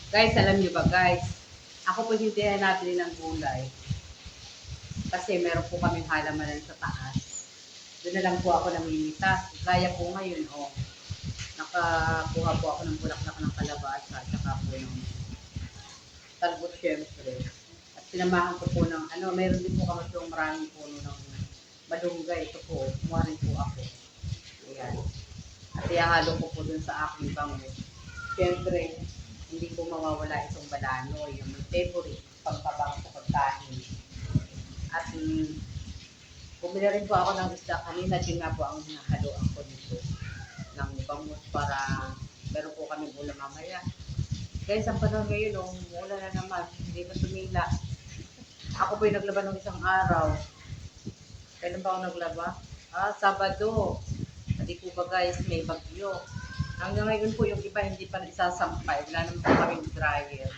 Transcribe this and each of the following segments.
Guys, alam niyo ba guys, ako po hindi natin ng gulay kasi meron po kaming halamanan sa taas. Doon na lang po ako namimitas. Gaya po ngayon, oh, nakakuha po ako ng bulaklak ng kalabasa at saka po yung talbot syempre. At sinamahan ko po ng, meron din po kami itong maraming puno ng malunggay. Ito po, kumuha rin po ako. Ayan. At ihahalo ko po dun sa aking bango. Siyempre, hindi po mawawala itong balanoy, yung favorite pagpabang sa pagkain. At bumili rin po ako ng isda kanina, din nga po ang hinahaluan ko dito ng bangus para meron po kami ulam mamaya. Guys, ang panahon ngayon, umuulan na naman, hindi na tumila. Ako po yung naglaba ng isang araw. Kailan ba ako naglaba? Sabado. Hindi po ba guys, may bagyo. Hanggang ngayon po yung iba hindi pa isasampay. Wala naman po kaming dryer.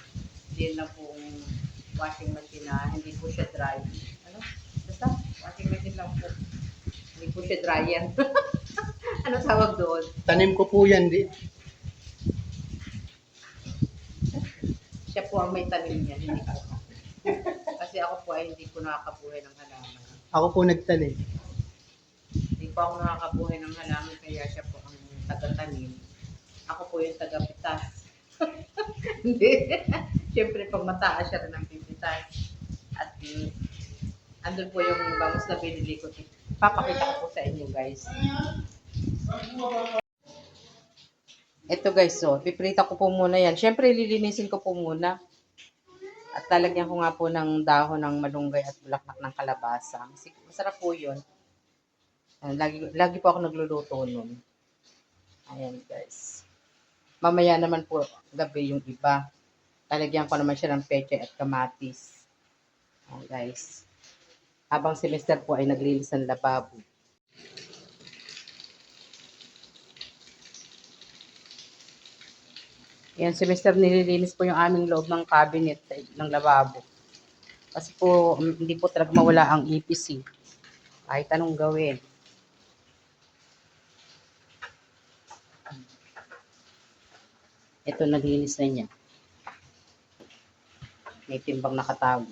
Hindi na po washing machine na hindi po siya dry. Basta, washing machine lang po. Hindi po siya dryer. Ano tawag doon? Tanim ko po yan, di. Siya po ang may tanim niya, hindi ako. Kasi ako po ay hindi po nakakabuhay ng halaman. Ako po nagtanim. Hindi po ako nakakabuhay ng halaman, kaya siya po ang taga-tanim. Ako po yung taga-pitas. Hindi. Siyempre, pag mataas siya rin ang pipitas. At andun po yung bangus na binili ko. Papakita ko po sa inyo, guys. Ito guys, so, piprita ko po muna yan. Siyempre, lilinisin ko po muna. At lalagyan ko nga po ng dahon ng malunggay at bulaklak ng kalabasa. Masarap po yun. Lagi po ako nagluluto nun. Ayan guys. Mamaya naman po gabi yung iba. Lalagyan ko naman siya ng peche at kamatis. Ayan guys. Habang si Mr. po ay naglilis ng lababo. Yan, si Mr. nililinis po yung aming loob ng cabinet ng lababo. Kasi po, hindi po talaga mawala ang ipis eh. Kahit anong gawin. Ito, naglinis na niya. May timbang nakatago.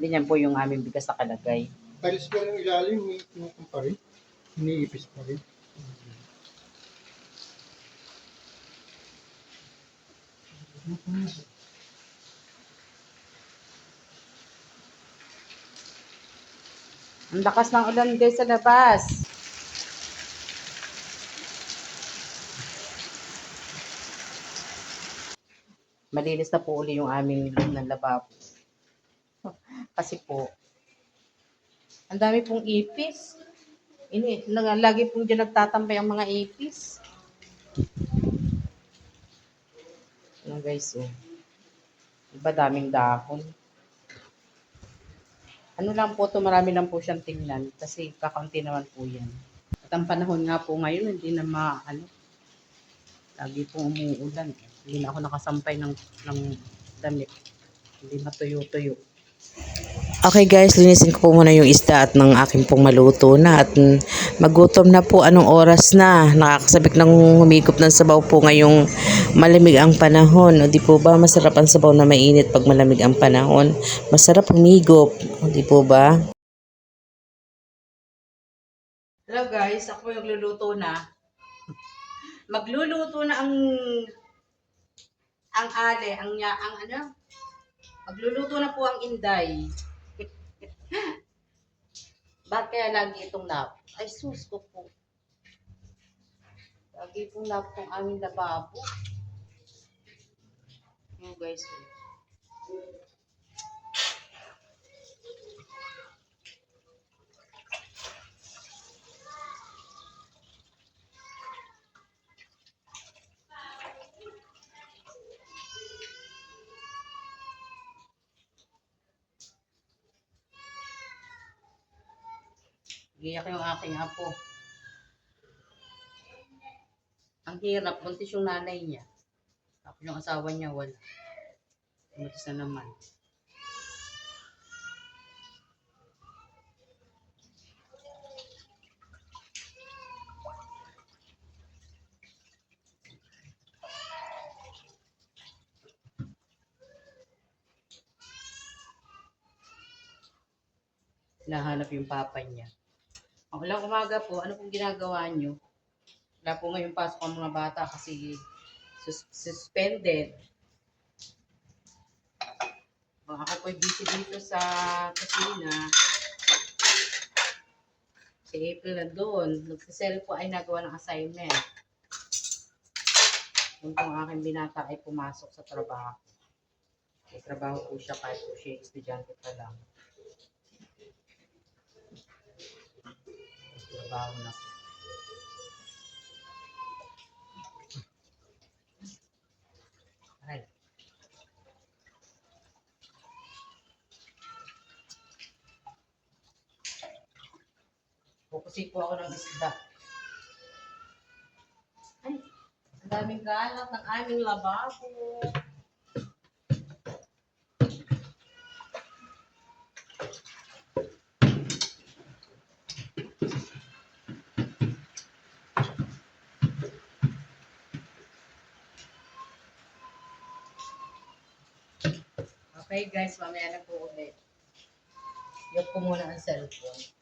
Ganyan po yung aming bigas na kalagay. Alis ko ng ilalim, iniipin pa rin. Iniipis pa rin. Ang lakas ng ulan guys sa labas. Malinis na po uli yung aming loob ng lababo. Kasi po, ang dami pong ipis. Lagi pong dyan nagtatambay ang mga ipis. Ano guys, oh. Iba daming dahon. Ano lang po to, marami lang po siyang tingnan kasi kakaunti naman po yan. At ang panahon nga po ngayon, hindi na lagi pong umuulan. Hindi na ako nakasampay ng damit. Hindi matuyo-tuyo. Okay guys, linisin ko po muna yung isda at ng aking pong maluto na at magutom na po. Anong oras na? Nakakasabik ng humigop ng sabaw po ngayong malamig ang panahon. O di po ba masarap ang sabaw na mainit pag malamig ang panahon? Masarap humigop. O di po ba? Hello guys, ako nagluluto na. Magluluto na ang ale, magluluto na po ang inday. Bakit kaya lagi itong lap? Ay sus ko po. Lagi itong lap ng aming lababo. Yung guys. Giyak yung aking apo. Ang hirap, buntis yung nanay niya. Tapos yung asawa niya wala. Buntis na naman. Hinahanap yung papa niya. Walang umaga po, ano pong ginagawa nyo? Wala po ngayon pasok ang mga bata kasi suspended. Ako po'y busy dito sa kusina. Si April na doon. Nagsisel po ay nagawa ng assignment. Yung pong aking binata ay pumasok sa trabaho. May trabaho po siya kahit po siya estudyante pa lang. Trabaho na po. Ay. Pupusin po ako ng isda. Ay, ang daming galat ng aming lababo. Okay guys, mamaya na po ulit. Yuk ko muna ang cellphone.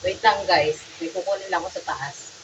Wait lang guys, may kukunin lang ako sa taas.